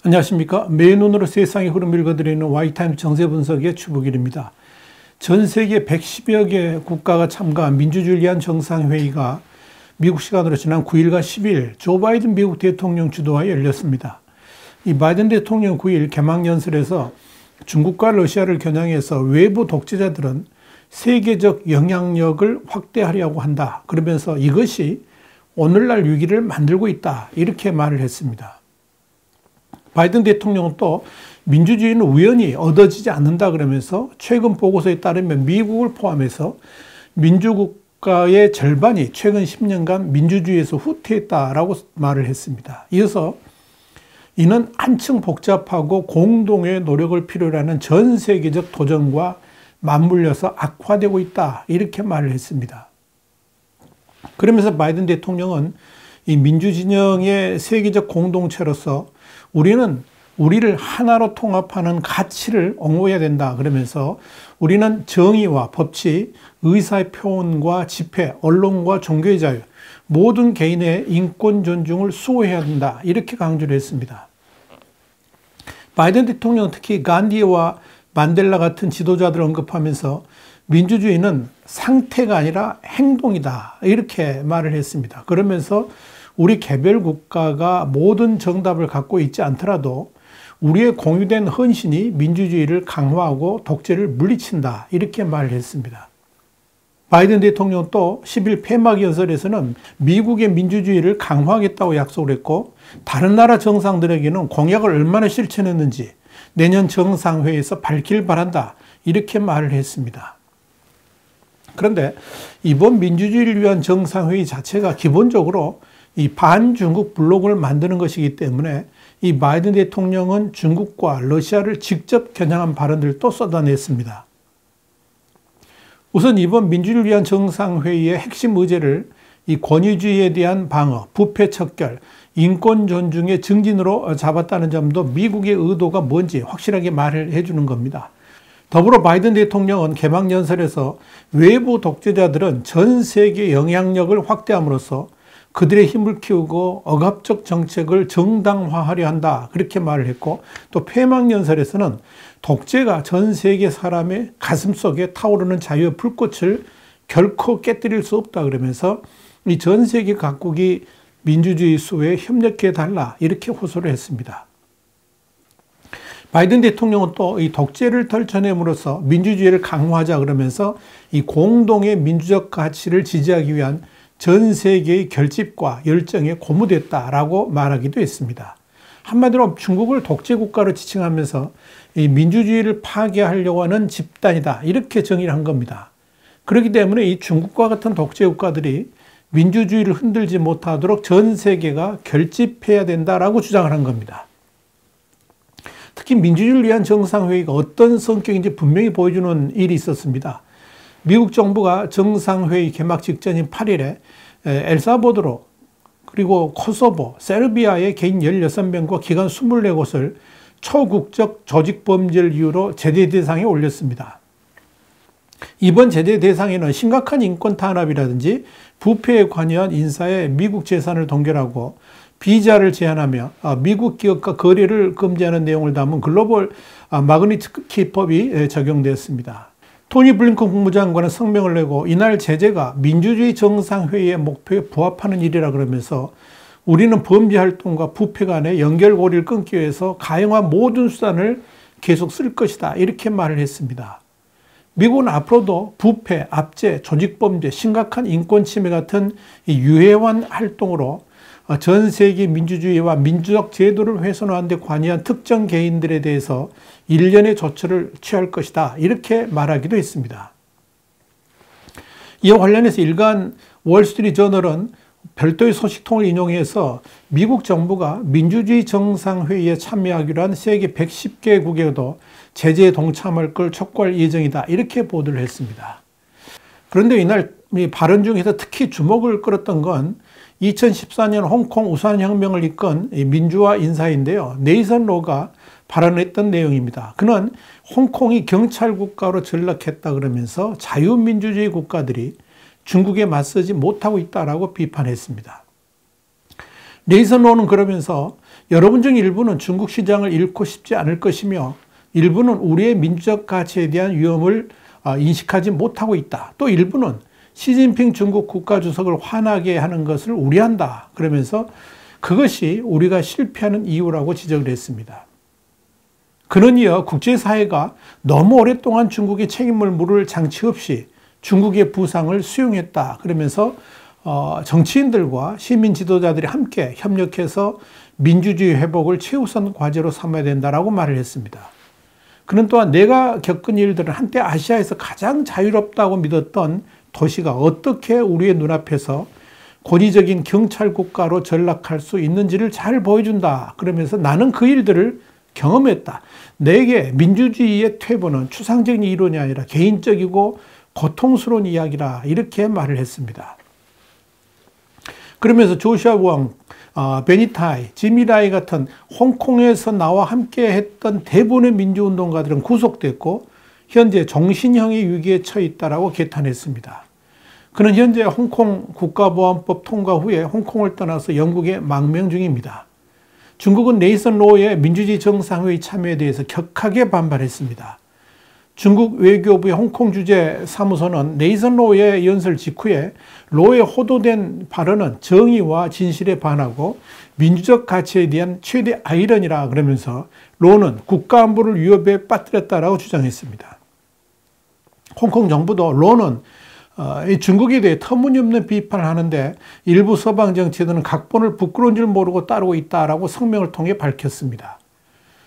안녕하십니까. 맨눈으로 세상의 흐름을 읽어드리는 Y타임 정세 분석의 추복일입니다. 전 세계 110여 개 국가가 참가한 민주주의를 위한 정상회의가 미국 시간으로 지난 9일과 10일 조 바이든 미국 대통령 주도하에 열렸습니다. 이 바이든 대통령 9일 개막연설에서 중국과 러시아를 겨냥해서 외부 독재자들은 세계적 영향력을 확대하려고 한다. 그러면서 이것이 오늘날 위기를 만들고 있다. 이렇게 말을 했습니다. 바이든 대통령은 또 민주주의는 우연히 얻어지지 않는다 그러면서 최근 보고서에 따르면 미국을 포함해서 민주국가의 절반이 최근 10년간 민주주의에서 후퇴했다라고 말을 했습니다. 이어서 이는 한층 복잡하고 공동의 노력을 필요로 하는 전 세계적 도전과 맞물려서 악화되고 있다 이렇게 말을 했습니다. 그러면서 바이든 대통령은 이 민주진영의 세계적 공동체로서 우리는 우리를 하나로 통합하는 가치를 옹호해야 된다 그러면서 우리는 정의와 법치, 의사의 표현과 집회, 언론과 종교의 자유, 모든 개인의 인권 존중을 수호해야 된다 이렇게 강조를 했습니다. 바이든 대통령은 특히 간디와 만델라 같은 지도자들을 언급하면서 민주주의는 상태가 아니라 행동이다 이렇게 말을 했습니다. 그러면서 우리 개별 국가가 모든 정답을 갖고 있지 않더라도 우리의 공유된 헌신이 민주주의를 강화하고 독재를 물리친다 이렇게 말을 했습니다. 바이든 대통령은 또 10일 폐막 연설에서는 미국의 민주주의를 강화하겠다고 약속을 했고 다른 나라 정상들에게는 공약을 얼마나 실천했는지 내년 정상회의에서 밝히길 바란다 이렇게 말을 했습니다. 그런데 이번 민주주의를 위한 정상회의 자체가 기본적으로 이 반중국 블록을 만드는 것이기 때문에 이 바이든 대통령은 중국과 러시아를 직접 겨냥한 발언들도 쏟아냈습니다. 우선 이번 민주주의를 위한 정상회의의 핵심 의제를 이 권위주의에 대한 방어, 부패 척결, 인권 존중의 증진으로 잡았다는 점도 미국의 의도가 뭔지 확실하게 말을 해주는 겁니다. 더불어 바이든 대통령은 개막 연설에서 외부 독재자들은 전 세계 영향력을 확대함으로써 그들의 힘을 키우고 억압적 정책을 정당화하려 한다 그렇게 말을 했고 또 폐막 연설에서는 독재가 전 세계 사람의 가슴속에 타오르는 자유의 불꽃을 결코 깨뜨릴 수 없다 그러면서 이 전 세계 각국이 민주주의 수호에 협력해 달라 이렇게 호소를 했습니다. 바이든 대통령은 또 이 독재를 떨쳐냄으로써 민주주의를 강화하자 그러면서 이 공동의 민주적 가치를 지지하기 위한 전 세계의 결집과 열정에 고무됐다라고 말하기도 했습니다. 한마디로 중국을 독재국가로 지칭하면서 이 민주주의를 파괴하려고 하는 집단이다 이렇게 정의를 한 겁니다. 그렇기 때문에 이 중국과 같은 독재국가들이 민주주의를 흔들지 못하도록 전 세계가 결집해야 된다라고 주장을 한 겁니다. 특히 민주주의를 위한 정상회의가 어떤 성격인지 분명히 보여주는 일이 있었습니다. 미국 정부가 정상회의 개막 직전인 8일에 엘살바도르 그리고 코소보, 세르비아의 개인 16명과 기관 24곳을 초국적 조직범죄를 이유로 제재 대상에 올렸습니다. 이번 제재 대상에는 심각한 인권 탄압이라든지 부패에 관여한 인사의 미국 재산을 동결하고 비자를 제한하며 미국 기업과 거래를 금지하는 내용을 담은 글로벌 마그니츠키법이 적용됐습니다. 토니 블링컨 국무장관은 성명을 내고 이날 제재가 민주주의 정상회의의 목표에 부합하는 일이라 그러면서 우리는 범죄 활동과 부패 간의 연결고리를 끊기 위해서 가용한 모든 수단을 계속 쓸 것이다 이렇게 말을 했습니다. 미국은 앞으로도 부패, 압제, 조직범죄, 심각한 인권 침해 같은 이 유해한 활동으로 전 세계 민주주의와 민주적 제도를 훼손하는 데 관여한 특정 개인들에 대해서 일련의 조처를 취할 것이다 이렇게 말하기도 했습니다. 이와 관련해서 일간 월스트리트저널은 별도의 소식통을 인용해서 미국 정부가 민주주의 정상회의에 참여하기로 한 세계 110개국에도 제재에 동참할 걸 촉구할 예정이다 이렇게 보도를 했습니다. 그런데 이날 발언 중에서 특히 주목을 끌었던 건 2014년 홍콩 우산혁명을 이끈 민주화 인사인데요. 네이선 로가 발언했던 내용입니다. 그는 홍콩이 경찰 국가로 전락했다 그러면서 자유민주주의 국가들이 중국에 맞서지 못하고 있다라고 비판했습니다. 네이선 로는 그러면서 여러분 중 일부는 중국 시장을 잃고 싶지 않을 것이며 일부는 우리의 민주적 가치에 대한 위험을 인식하지 못하고 있다. 또 일부는 시진핑 중국 국가주석을 화나게 하는 것을 우려한다. 그러면서 그것이 우리가 실패하는 이유라고 지적을 했습니다. 그는 이어 국제사회가 너무 오랫동안 중국의 책임을 물을 장치 없이 중국의 부상을 수용했다. 그러면서 정치인들과 시민 지도자들이 함께 협력해서 민주주의 회복을 최우선 과제로 삼아야 된다라고 말을 했습니다. 그는 또한 내가 겪은 일들은 한때 아시아에서 가장 자유롭다고 믿었던 도시가 어떻게 우리의 눈앞에서 권위적인 경찰 국가로 전락할 수 있는지를 잘 보여준다. 그러면서 나는 그 일들을 경험했다. 내게 민주주의의 퇴보는 추상적인 이론이 아니라 개인적이고 고통스러운 이야기라 이렇게 말을 했습니다. 그러면서 조슈아 왕, 베니타이, 지미라이 같은 홍콩에서 나와 함께 했던 대부분의 민주운동가들은 구속됐고 현재 정신형의 위기에 처해 있다라고 개탄했습니다. 그는 현재 홍콩 국가보안법 통과 후에 홍콩을 떠나서 영국에 망명 중입니다. 중국은 네이선 로의 민주주의 정상회의 참여에 대해서 격하게 반발했습니다. 중국 외교부의 홍콩 주재 사무소는 네이선 로의 연설 직후에 로의 호도된 발언은 정의와 진실에 반하고 민주적 가치에 대한 최대 아이러니라 그러면서 로는 국가안보를 위협에 빠뜨렸다라고 주장했습니다. 홍콩 정부도 로는 중국에 대해 터무니없는 비판을 하는데 일부 서방 정치인들은 각본을 부끄러운 줄 모르고 따르고 있다라고 성명을 통해 밝혔습니다.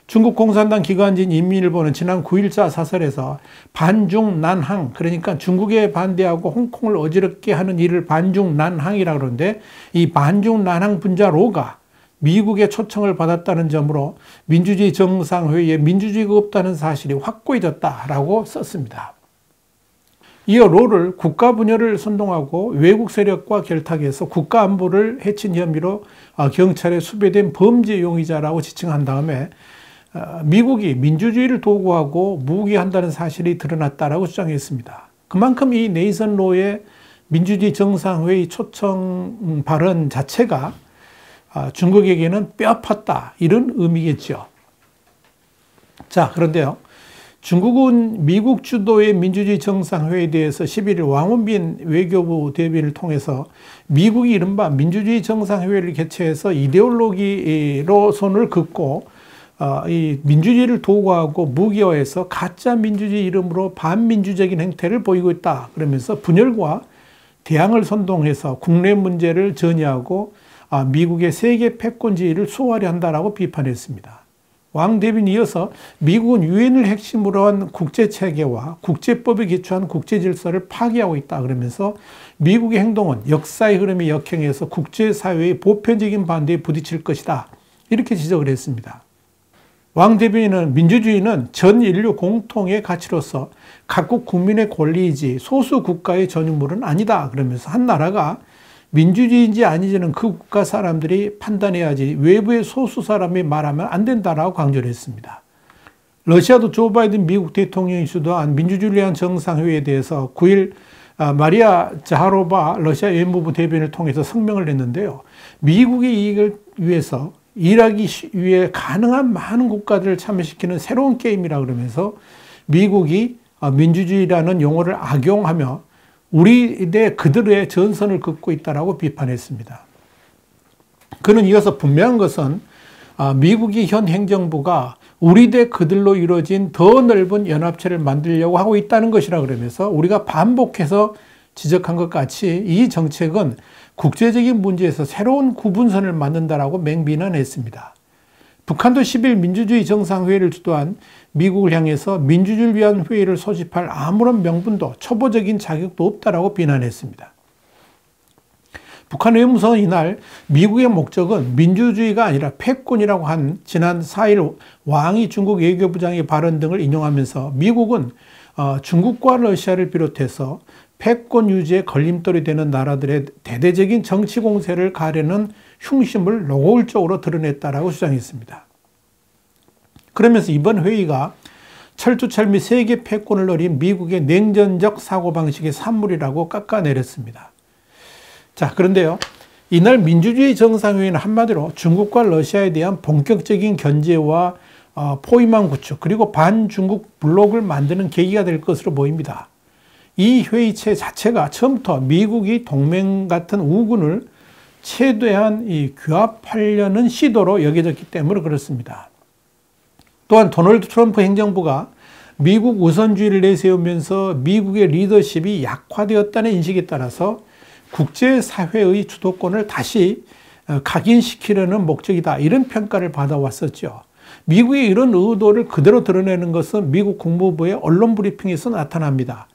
중국 공산당 기관지인 인민일보는 지난 9.14 사설에서 반중난항, 그러니까 중국에 반대하고 홍콩을 어지럽게 하는 일을 반중난항이라고 그러는데 이 반중난항 분자 로가 미국의 초청을 받았다는 점으로 민주주의 정상회의에 민주주의가 없다는 사실이 확고해졌다라고 썼습니다. 이어 로를 국가 분열을 선동하고 외국 세력과 결탁해서 국가 안보를 해친 혐의로 경찰에 수배된 범죄 용의자라고 지칭한 다음에 미국이 민주주의를 도구하고 무기한다는 사실이 드러났다라고 주장했습니다. 그만큼 이 네이선 로의 민주주의 정상회의 초청 발언 자체가 중국에게는 뼈아팠다 이런 의미겠죠. 자, 그런데요. 중국은 미국 주도의 민주주의 정상회의에 대해서 11일 왕원빈 외교부 대변인을 통해서 미국이 이른바 민주주의 정상회의를 개최해서 이데올로기로 손을 긋고 이 민주주의를 도구하고 무기화해서 가짜 민주주의 이름으로 반민주적인 행태를 보이고 있다. 그러면서 분열과 대항을 선동해서 국내 문제를 전이하고 미국의 세계 패권주의를 수호하려 한다라고 비판했습니다. 왕 대변인이 이어서 미국은 유엔을 핵심으로 한 국제체계와 국제법에 기초한 국제질서를 파괴하고 있다 그러면서 미국의 행동은 역사의 흐름에 역행해서 국제사회의 보편적인 반대에 부딪힐 것이다 이렇게 지적을 했습니다. 왕 대변인은 민주주의는 전 인류 공통의 가치로서 각국 국민의 권리이지 소수 국가의 전유물은 아니다 그러면서 한 나라가 민주주의인지 아닌지는 그 국가 사람들이 판단해야지 외부의 소수 사람이 말하면 안 된다라고 강조를 했습니다. 러시아도 조 바이든 미국 대통령이 주도한 민주주의를 위한 정상회의에 대해서 9일 마리아 자하로바 러시아 외무부 대변인을 통해서 성명을 냈는데요. 미국의 이익을 위해서 일하기 위해 가능한 많은 국가들을 참여시키는 새로운 게임이라 그러면서 미국이 민주주의라는 용어를 악용하며 우리의 그들의 전선을 긋고 있다라고 비판했습니다. 그는 이어서 분명한 것은 미국이 현 행정부가 우리 대 그들로 이루어진 더 넓은 연합체를 만들려고 하고 있다는 것이라 그러면서 우리가 반복해서 지적한 것 같이 이 정책은 국제적인 문제에서 새로운 구분선을 만든다라고 맹비난했습니다. 북한도 10일 민주주의 정상회의를 주도한 미국을 향해서 민주주의를 위한 회의를 소집할 아무런 명분도 초보적인 자격도 없다라고 비난했습니다. 북한 외무성은 이날 미국의 목적은 민주주의가 아니라 패권이라고 한 지난 4일 왕이 중국 외교부장의 발언 등을 인용하면서 미국은 중국과 러시아를 비롯해서 패권 유지에 걸림돌이 되는 나라들의 대대적인 정치 공세를 가려는 흉심을 노골적으로 드러냈다라고 주장했습니다. 그러면서 이번 회의가 철두철 미 세계 패권을 노린 미국의 냉전적 사고방식의 산물이라고 깎아내렸습니다. 자, 그런데요. 이날 민주주의 정상회의는 한마디로 중국과 러시아에 대한 본격적인 견제와 포위망 구축 그리고 반중국 블록을 만드는 계기가 될 것으로 보입니다. 이 회의체 자체가 처음부터 미국이 동맹 같은 우군을 최대한 규합하려는 시도로 여겨졌기 때문에 그렇습니다. 또한 도널드 트럼프 행정부가 미국 우선주의를 내세우면서 미국의 리더십이 약화되었다는 인식에 따라서 국제사회의 주도권을 다시 각인시키려는 목적이다. 이런 평가를 받아왔었죠. 미국의 이런 의도를 그대로 드러내는 것은 미국 국무부의 언론 브리핑에서 나타납니다.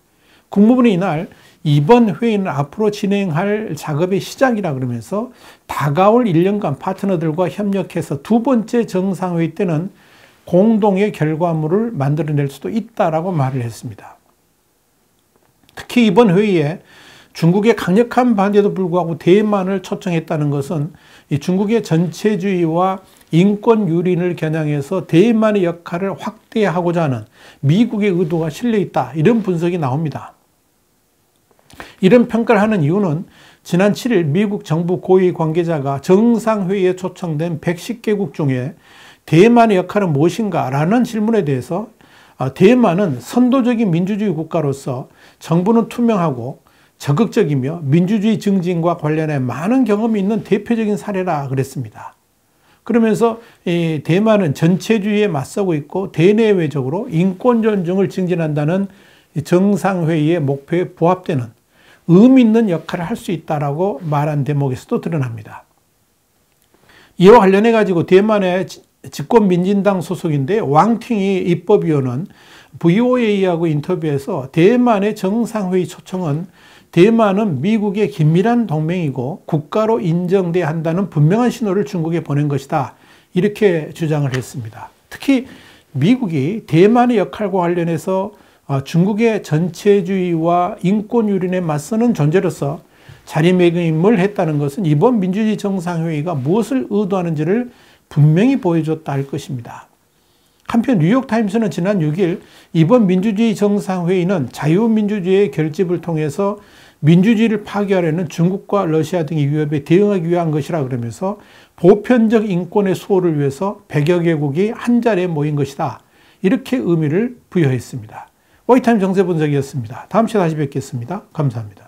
국무부는 이날 이번 회의는 앞으로 진행할 작업의 시작이라 그러면서 다가올 1년간 파트너들과 협력해서 두 번째 정상회의 때는 공동의 결과물을 만들어낼 수도 있다라고 말을 했습니다. 특히 이번 회의에 중국의 강력한 반대에도 불구하고 대만을 초청했다는 것은 이 중국의 전체주의와 인권 유린을 겨냥해서 대만의 역할을 확대하고자 하는 미국의 의도가 실려 있다. 이런 분석이 나옵니다. 이런 평가를 하는 이유는 지난 7일 미국 정부 고위 관계자가 정상회의에 초청된 110개국 중에 대만의 역할은 무엇인가 라는 질문에 대해서 대만은 선도적인 민주주의 국가로서 정부는 투명하고 적극적이며 민주주의 증진과 관련해 많은 경험이 있는 대표적인 사례라 그랬습니다. 그러면서 대만은 전체주의에 맞서고 있고 대내외적으로 인권 존중을 증진한다는 정상회의의 목표에 부합되는 의미 있는 역할을 할 수 있다라고 말한 대목에서도 드러납니다. 이와 관련해 가지고 대만의 집권민진당 소속인데 왕팅이 입법위원은 VOA하고 인터뷰에서 대만의 정상회의 초청은 대만은 미국의 긴밀한 동맹이고 국가로 인정돼야 한다는 분명한 신호를 중국에 보낸 것이다. 이렇게 주장을 했습니다. 특히 미국이 대만의 역할과 관련해서 중국의 전체주의와 인권 유린에 맞서는 존재로서 자리매김을 했다는 것은 이번 민주주의 정상회의가 무엇을 의도하는지를 분명히 보여줬다 할 것입니다. 한편 뉴욕타임스는 지난 6일 이번 민주주의 정상회의는 자유민주주의의 결집을 통해서 민주주의를 파괴하려는 중국과 러시아 등의 위협에 대응하기 위한 것이라 그러면서 보편적 인권의 수호를 위해서 100여 개국이 한자리에 모인 것이다. 이렇게 의미를 부여했습니다. 와이타임 정세 분석이었습니다. 다음 시간에 다시 뵙겠습니다. 감사합니다.